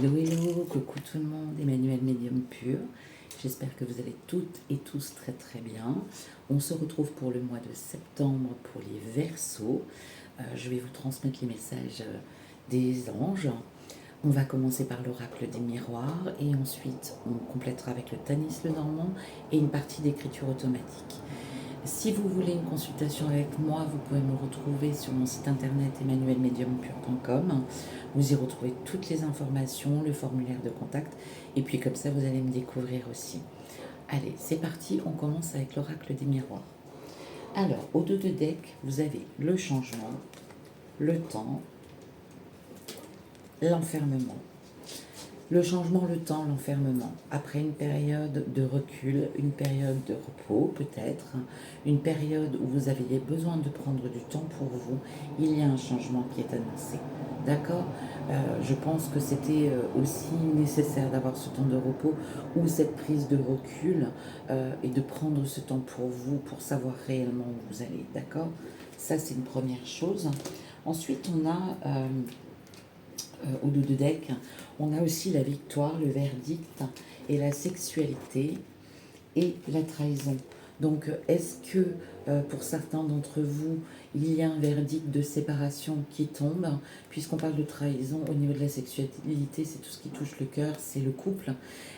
Hello, hello, coucou tout le monde, Emmanuel Médium Pur. J'espère que vous allez toutes et tous très très bien. On se retrouve pour le mois de septembre pour les Verseaux. Je vais vous transmettre les messages des anges. On va commencer par l'oracle des miroirs et ensuite on complétera avec le Tanis le Normand et une partie d'écriture automatique. Si vous voulez une consultation avec moi, vous pouvez me retrouver sur mon site internet emmanuelmediumpur.com. Vous y retrouvez toutes les informations, le formulaire de contact, et puis comme ça vous allez me découvrir aussi. Allez, c'est parti, on commence avec l'oracle des miroirs. Alors, au dos de deck, vous avez le changement, le temps, l'enfermement. Le changement, le temps, l'enfermement. Après une période de recul, une période de repos peut-être, une période où vous aviez besoin de prendre du temps pour vous, il y a un changement qui est annoncé. D'accord. Je pense que c'était aussi nécessaire d'avoir ce temps de repos ou cette prise de recul et de prendre ce temps pour vous, pour savoir réellement où vous allez. D'accord. Ça, c'est une première chose. Ensuite, on a... au dos de deck, on a aussi la victoire, le verdict et la sexualité et la trahison. Donc, est-ce que pour certains d'entre vous, il y a un verdict de séparation qui tombe? Puisqu'on parle de trahison, au niveau de la sexualité, c'est tout ce qui touche le cœur, c'est le couple.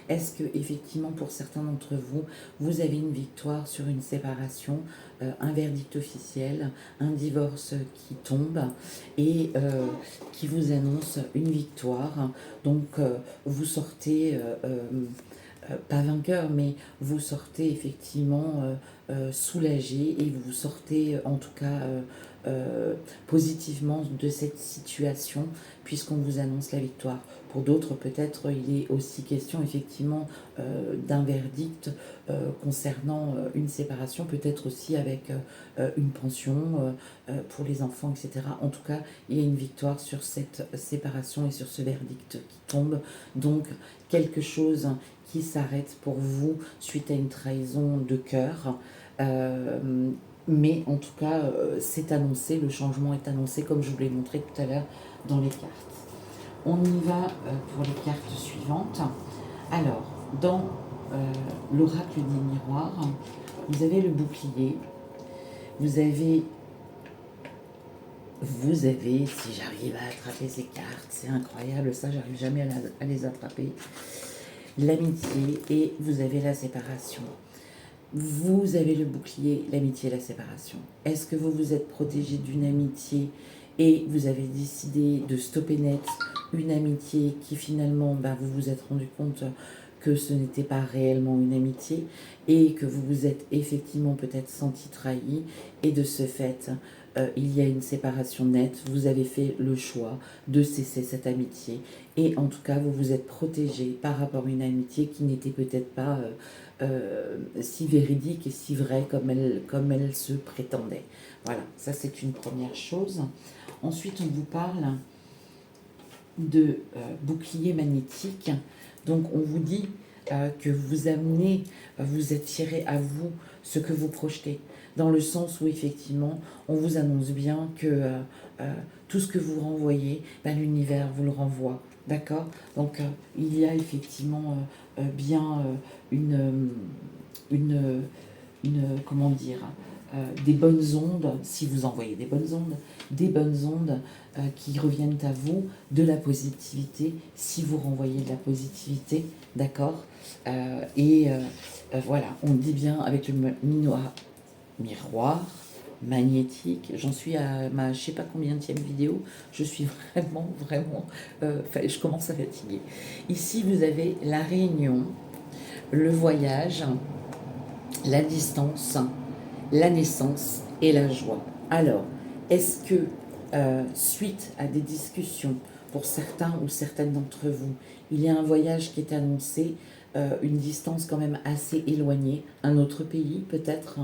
Est-ce que effectivement, pour certains d'entre vous, vous avez une victoire sur une séparation, un verdict officiel, un divorce qui tombe et qui vous annonce une victoire? Donc, vous sortez... pas vainqueur, mais vous sortez effectivement soulagé et vous sortez en tout cas positivement de cette situation puisqu'on vous annonce la victoire. Pour d'autres, peut-être il est aussi question effectivement d'un verdict concernant une séparation, peut-être aussi avec une pension pour les enfants, etc. En tout cas, il y a une victoire sur cette séparation et sur ce verdict qui tombe. Donc, quelque chose qui s'arrête pour vous suite à une trahison de cœur. Mais en tout cas, c'est annoncé, le changement est annoncé comme je vous l'ai montré tout à l'heure dans les cartes. On y va pour les cartes suivantes. Alors, dans l'oracle des miroirs, vous avez le bouclier, vous avez, si j'arrive à attraper ces cartes, c'est incroyable, ça, j'arrive jamais à les attraper, l'amitié et vous avez la séparation. Vous avez le bouclier, l'amitié et la séparation. Est-ce que vous vous êtes protégé d'une amitié et vous avez décidé de stopper net une amitié qui finalement, vous vous êtes rendu compte que ce n'était pas réellement une amitié et que vous vous êtes effectivement peut-être senti trahi et de ce fait, il y a une séparation nette, vous avez fait le choix de cesser cette amitié et en tout cas vous vous êtes protégé par rapport à une amitié qui n'était peut-être pas si véridique et si vraie comme elle se prétendait. Voilà, ça c'est une première chose. Ensuite on vous parle de bouclier magnétique. Donc on vous dit que vous amenez, vous attirez à vous ce que vous projetez. Dans le sens où effectivement, on vous annonce bien que tout ce que vous renvoyez, l'univers vous le renvoie. D'accord. Donc il y a effectivement bien une comment dire, des bonnes ondes, si vous envoyez des bonnes ondes qui reviennent à vous, de la positivité, si vous renvoyez de la positivité, d'accord. Voilà, on dit bien avec le miroir magnétique, j'en suis à ma je sais pas combienième vidéo, je suis vraiment, je commence à fatiguer. Ici, vous avez la réunion, le voyage, la distance, la naissance et la joie. Alors, est-ce que suite à des discussions, pour certains ou certaines d'entre vous, il y a un voyage qui est annoncé, une distance quand même assez éloignée, un autre pays peut-être,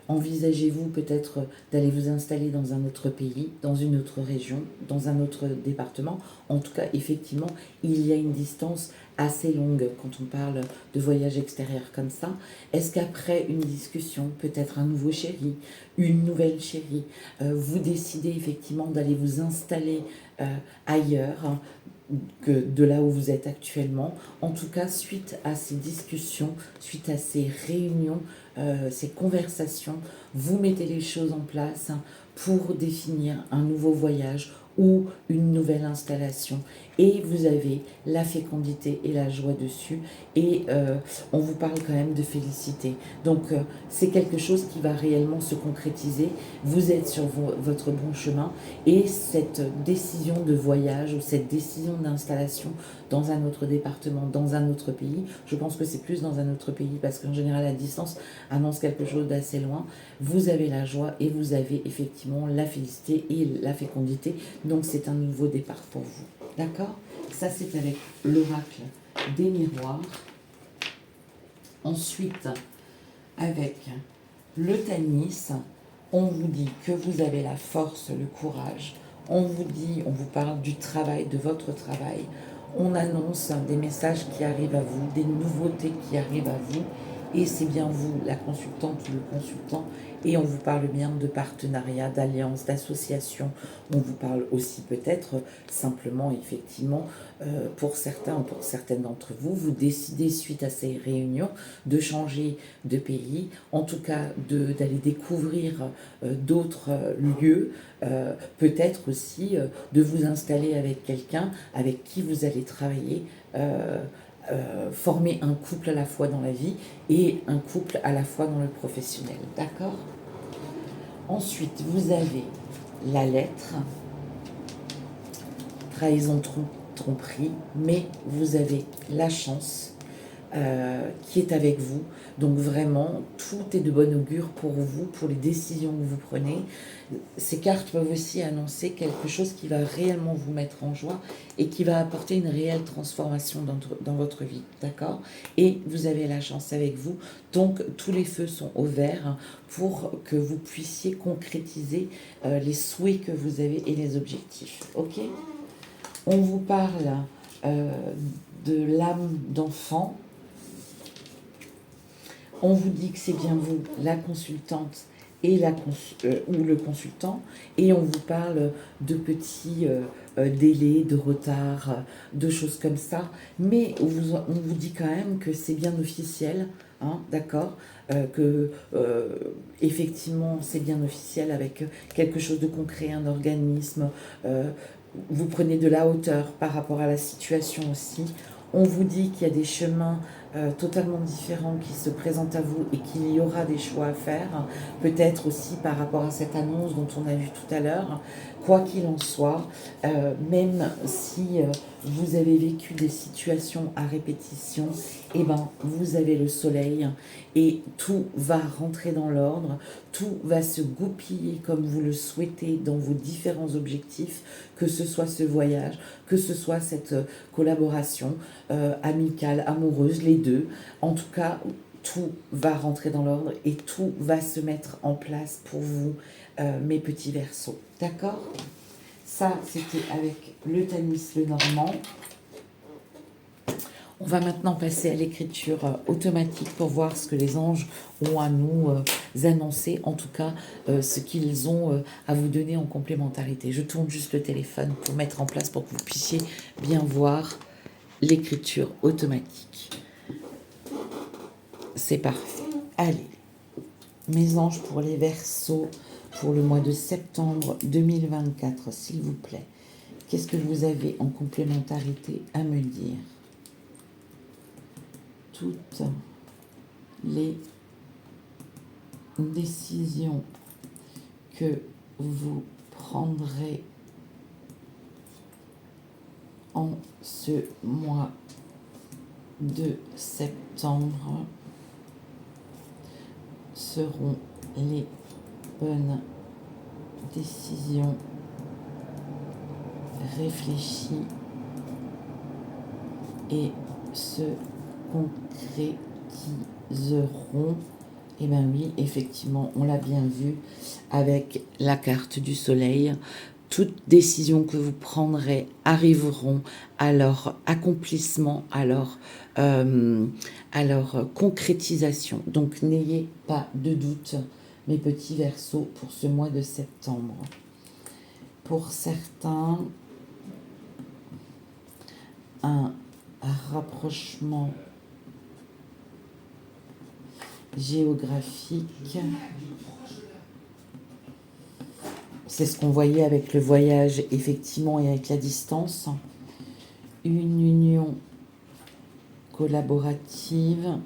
envisagez-vous peut-être d'aller vous installer dans un autre pays, dans une autre région, dans un autre département. En tout cas, effectivement, il y a une distance assez longue quand on parle de voyage extérieur comme ça. Est-ce qu'après une discussion, peut-être un nouveau chéri, une nouvelle chérie, vous décidez effectivement d'aller vous installer ailleurs, que de là où vous êtes actuellement. En tout cas, suite à ces discussions, suite à ces réunions, ces conversations, vous mettez les choses en place pour définir un nouveau voyage ou une nouvelle installation. Et vous avez la fécondité et la joie dessus. Et on vous parle quand même de félicité. Donc c'est quelque chose qui va réellement se concrétiser. Vous êtes sur votre bon chemin. Et cette décision de voyage ou cette décision d'installation dans un autre département, dans un autre pays, je pense que c'est plus dans un autre pays parce qu'en général la distance annonce quelque chose d'assez loin. Vous avez la joie et vous avez effectivement la félicité et la fécondité. Donc c'est un nouveau départ pour vous. D'accord? Ça c'est avec l'oracle des miroirs. Ensuite, avec le Tanis, on vous dit que vous avez la force, le courage. On vous dit, on vous parle du travail, de votre travail. On annonce des messages qui arrivent à vous, des nouveautés qui arrivent à vous. Et c'est bien vous, la consultante ou le consultant. Et on vous parle bien de partenariat, d'alliance, d'association. On vous parle aussi peut-être simplement, effectivement, pour certains ou pour certaines d'entre vous, vous décidez suite à ces réunions de changer de pays, en tout cas d'aller découvrir d'autres lieux, peut-être aussi de vous installer avec quelqu'un avec qui vous allez travailler, former un couple à la fois dans la vie et un couple à la fois dans le professionnel. D'accord? Ensuite, vous avez la lettre, trahison, tromperie, mais vous avez la chance qui est avec vous. Donc vraiment, tout est de bon augure pour vous, pour les décisions que vous prenez. Ces cartes peuvent aussi annoncer quelque chose qui va réellement vous mettre en joie et qui va apporter une réelle transformation dans votre vie, d'accord? Et vous avez la chance avec vous, donc tous les feux sont au vert pour que vous puissiez concrétiser les souhaits que vous avez et les objectifs, ok? On vous parle de l'âme d'enfant. On vous dit que c'est bien vous, la consultante et ou le consultant, et on vous parle de petits délais, de retard, de choses comme ça, mais on vous dit quand même que c'est bien officiel, hein, d'accord, que effectivement c'est bien officiel avec quelque chose de concret, un organisme, vous prenez de la hauteur par rapport à la situation aussi. On vous dit qu'il y a des chemins totalement différents qui se présentent à vous et qu'il y aura des choix à faire, peut-être aussi par rapport à cette annonce dont on a vu tout à l'heure. Quoi qu'il en soit, même si vous avez vécu des situations à répétition, eh ben, vous avez le soleil et tout va rentrer dans l'ordre, tout va se goupiller comme vous le souhaitez dans vos différents objectifs, que ce soit ce voyage, que ce soit cette collaboration amicale, amoureuse, les deux. En tout cas, tout va rentrer dans l'ordre et tout va se mettre en place pour vous, mes petits Verseaux. D'accord? Ça, c'était avec le Tanis, le Normand. On va maintenant passer à l'écriture automatique pour voir ce que les anges ont à nous annoncer, en tout cas ce qu'ils ont à vous donner en complémentarité. Je tourne juste le téléphone pour mettre en place pour que vous puissiez bien voir l'écriture automatique. C'est parfait. Allez, mes anges pour les Verseaux pour le mois de septembre 2024, s'il vous plaît. Qu'est-ce que vous avez en complémentarité à me dire? Toutes les décisions que vous prendrez en ce mois de septembre seront les bonnes décisions réfléchies et se concrétiseront. Eh bien oui, effectivement, on l'a bien vu avec la carte du soleil. Toutes décisions que vous prendrez arriveront à leur accomplissement, à leur concrétisation. Donc n'ayez pas de doute, mes petits Verseaux, pour ce mois de septembre. Pour certains, un rapprochement géographique. C'est ce qu'on voyait avec le voyage, effectivement, et avec la distance. Une union collaborative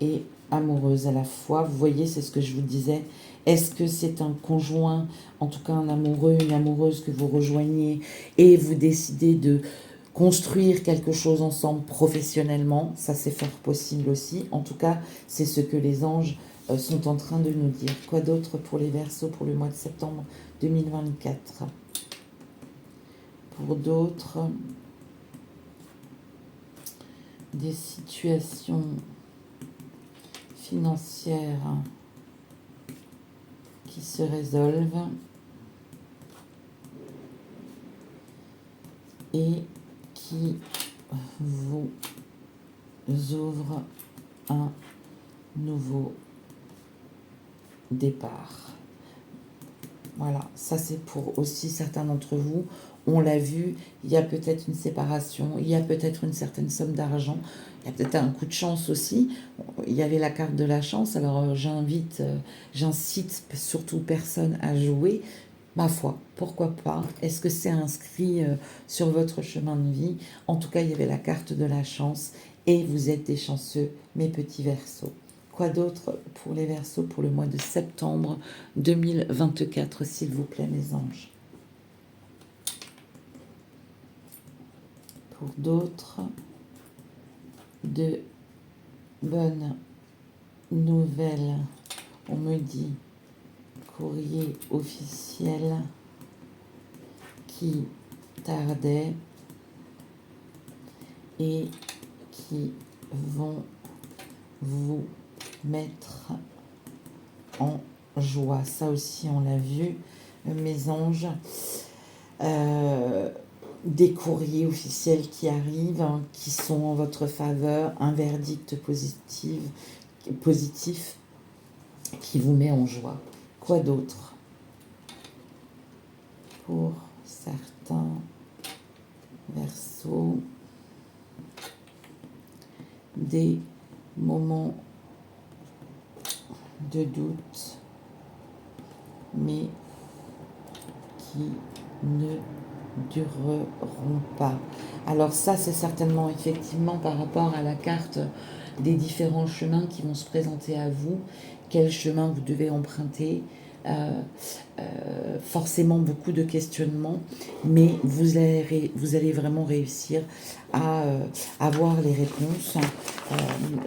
et amoureuse à la fois. Vous voyez, c'est ce que je vous disais. Est-ce que c'est un conjoint, en tout cas un amoureux, une amoureuse que vous rejoignez et vous décidez de construire quelque chose ensemble professionnellement? Ça, c'est fort possible aussi. En tout cas, c'est ce que les anges sont en train de nous dire. Quoi d'autre pour les Verseaux pour le mois de septembre 2024? Pour d'autres, des situations financières qui se résolvent et qui vous ouvrent un nouveau départ. Voilà, ça c'est pour aussi certains d'entre vous. On l'a vu, il y a peut-être une séparation, il y a peut-être une certaine somme d'argent, il y a peut-être un coup de chance aussi. Il y avait la carte de la chance, alors j'incite surtout personne à jouer. Ma foi, pourquoi pas? Est-ce que c'est inscrit sur votre chemin de vie? En tout cas, il y avait la carte de la chance et vous êtes des chanceux, mes petits Verseaux. Quoi d'autre pour les Verseaux pour le mois de septembre 2024, s'il vous plaît, mes anges? Pour d'autres, de bonnes nouvelles. On me dit courrier officiel qui tardait et qui vont vous mettre en joie. Ça aussi, on l'a vu, mes anges. Des courriers officiels qui arrivent, hein, qui sont en votre faveur, un verdict positif qui vous met en joie. Quoi d'autre pour certains Verseaux? Des moments de doute, mais qui ne dureront pas. Alors ça, c'est certainement effectivement par rapport à la carte des différents chemins qui vont se présenter à vous. Quel chemin vous devez emprunter? Forcément beaucoup de questionnements, mais vous allez vraiment réussir à avoir les réponses.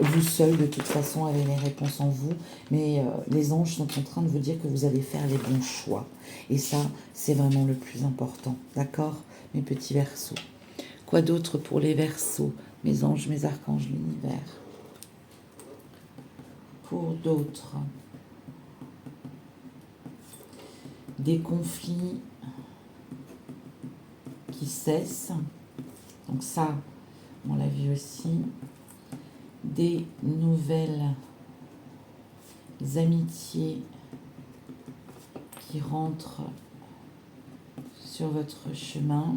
Vous seul, de toute façon, avez les réponses en vous, mais les anges sont en train de vous dire que vous allez faire les bons choix. Et ça, c'est vraiment le plus important. D'accord, mes petits Verseaux? Quoi d'autre pour les Verseaux, mes anges, mes archanges, l'univers? Pour d'autres, des conflits qui cessent. Donc ça, on l'a vu aussi. Des nouvelles amitiés qui rentrent sur votre chemin.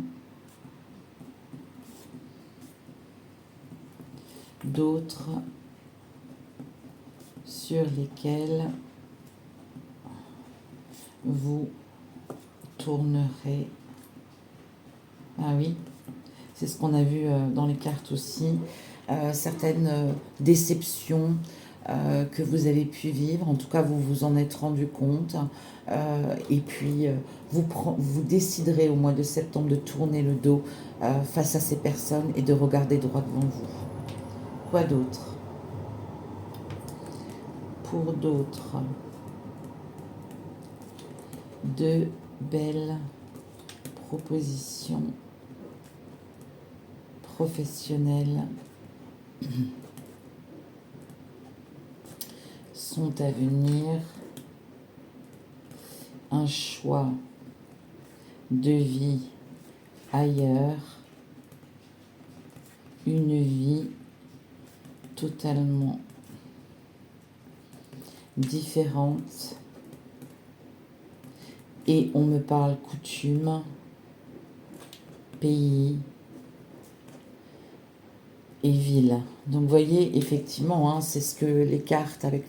D'autres sur lesquels vous tournerez. Ah oui, c'est ce qu'on a vu dans les cartes aussi. Certaines déceptions que vous avez pu vivre. En tout cas, vous vous en êtes rendu compte. Et puis, vous déciderez au mois de septembre de tourner le dos face à ces personnes et de regarder droit devant vous. Quoi d'autre? Pour d'autres, de belles propositions professionnelles sont à venir. Un choix de vie ailleurs, une vie totalement différente. Et on me parle coutume, pays, et ville. Donc, vous voyez, effectivement, hein, c'est ce que les cartes, avec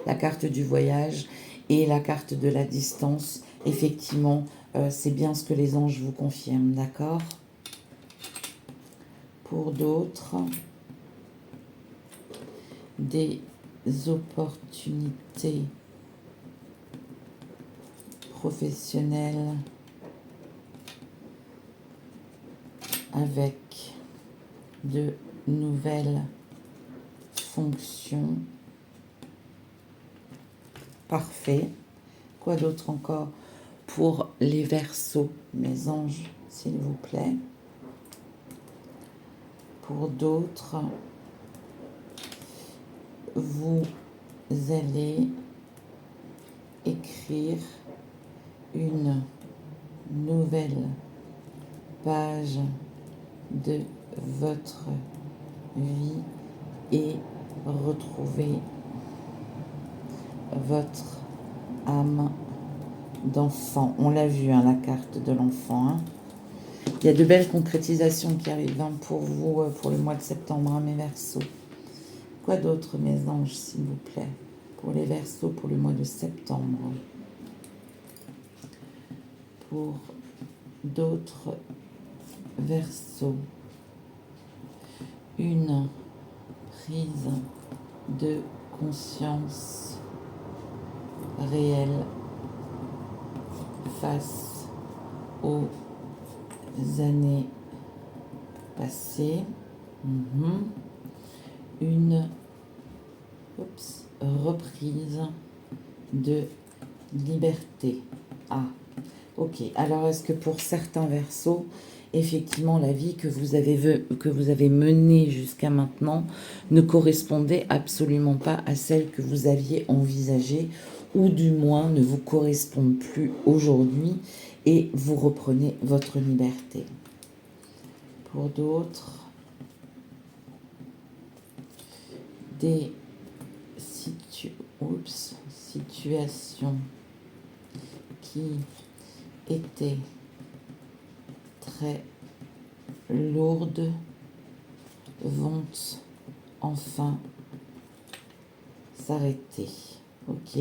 la carte du voyage et la carte de la distance, effectivement, c'est bien ce que les anges vous confirment, d'accord? Pour d'autres, des opportunités professionnelles avec de nouvelles fonctions. Parfait. Quoi d'autre encore pour les Verseaux, mes anges, s'il vous plaît? Pour d'autres, vous allez écrire une nouvelle page de votre vie et retrouver votre âme d'enfant. On l'a vu, hein, la carte de l'enfant. Hein. Il y a de belles concrétisations qui arrivent, hein, pour vous, pour le mois de septembre, hein, mes Verseaux. Quoi d'autre, mes anges, s'il vous plaît, pour les Verseaux, pour le mois de septembre? Pour d'autres Verseaux, une prise de conscience réelle face aux années passées. Une reprise de liberté. Ah, ok. Alors, est-ce que pour certains Verseaux, effectivement, la vie que vous avez menée jusqu'à maintenant ne correspondait absolument pas à celle que vous aviez envisagée, ou du moins ne vous correspond plus aujourd'hui, et vous reprenez votre liberté. Pour d'autres, des situations qui étaient très lourdes vont enfin s'arrêter. Ok.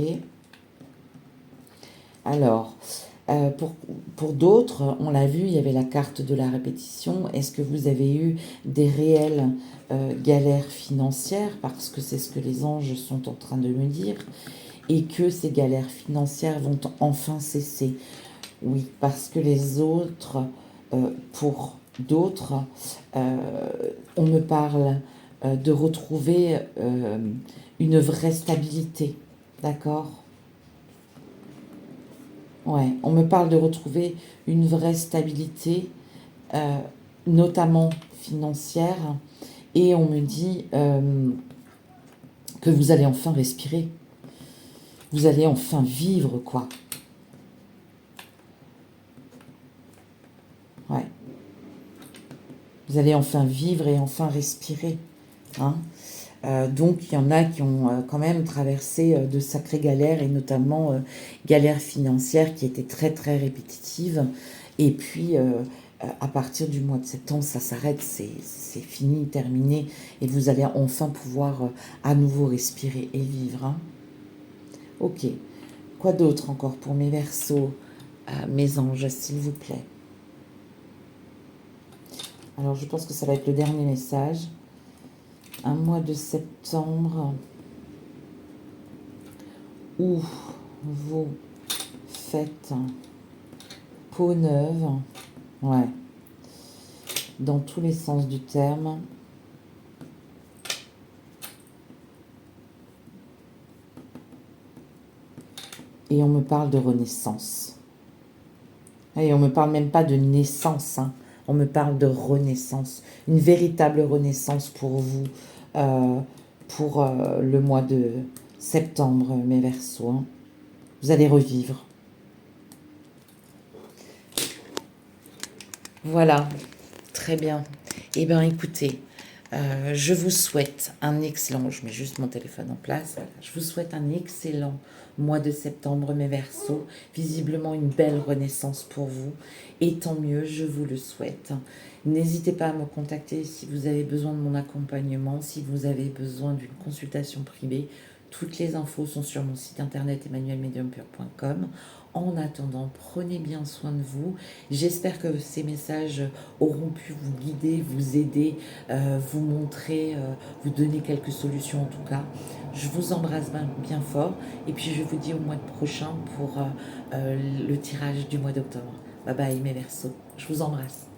Alors, pour d'autres, on l'a vu, il y avait la carte de la répétition. Est-ce que vous avez eu des réelles galères financières? Parce que c'est ce que les anges sont en train de me dire. Et que ces galères financières vont enfin cesser. Oui, parce que les autres, pour d'autres, on me parle de retrouver une vraie stabilité. D'accord? Ouais, on me parle de retrouver une vraie stabilité, notamment financière, et on me dit que vous allez enfin respirer. Vous allez enfin vivre, quoi. Ouais. Vous allez enfin vivre et enfin respirer. Hein. Donc, il y en a qui ont quand même traversé de sacrées galères, et notamment galères financières qui étaient très, très répétitives. Et puis, à partir du mois de septembre, ça s'arrête, c'est fini, terminé. Et vous allez enfin pouvoir à nouveau respirer et vivre. Hein. Ok. Quoi d'autre encore pour mes Verseaux, mes anges, s'il vous plaît? Alors, je pense que ça va être le dernier message. Un mois de septembre où vous faites peau neuve, ouais, dans tous les sens du terme. Et on me parle de renaissance. Et on me parle même pas de naissance, hein. On me parle de renaissance, une véritable renaissance pour vous, pour le mois de septembre, mes Verseaux. Hein. Vous allez revivre. Voilà, très bien. Eh bien, écoutez, Je vous souhaite un excellent, je mets juste mon téléphone en place, voilà. Je vous souhaite un excellent mois de septembre, mes Verseaux. Visiblement une belle renaissance pour vous. Et tant mieux, je vous le souhaite. N'hésitez pas à me contacter si vous avez besoin de mon accompagnement, si vous avez besoin d'une consultation privée. Toutes les infos sont sur mon site internet emmanuelmediumpur.com. En attendant, prenez bien soin de vous. J'espère que ces messages auront pu vous guider, vous aider, vous montrer, vous donner quelques solutions en tout cas. Je vous embrasse bien, bien fort et puis je vous dis au mois prochain pour le tirage du mois d'octobre. Bye bye mes Verseaux, je vous embrasse.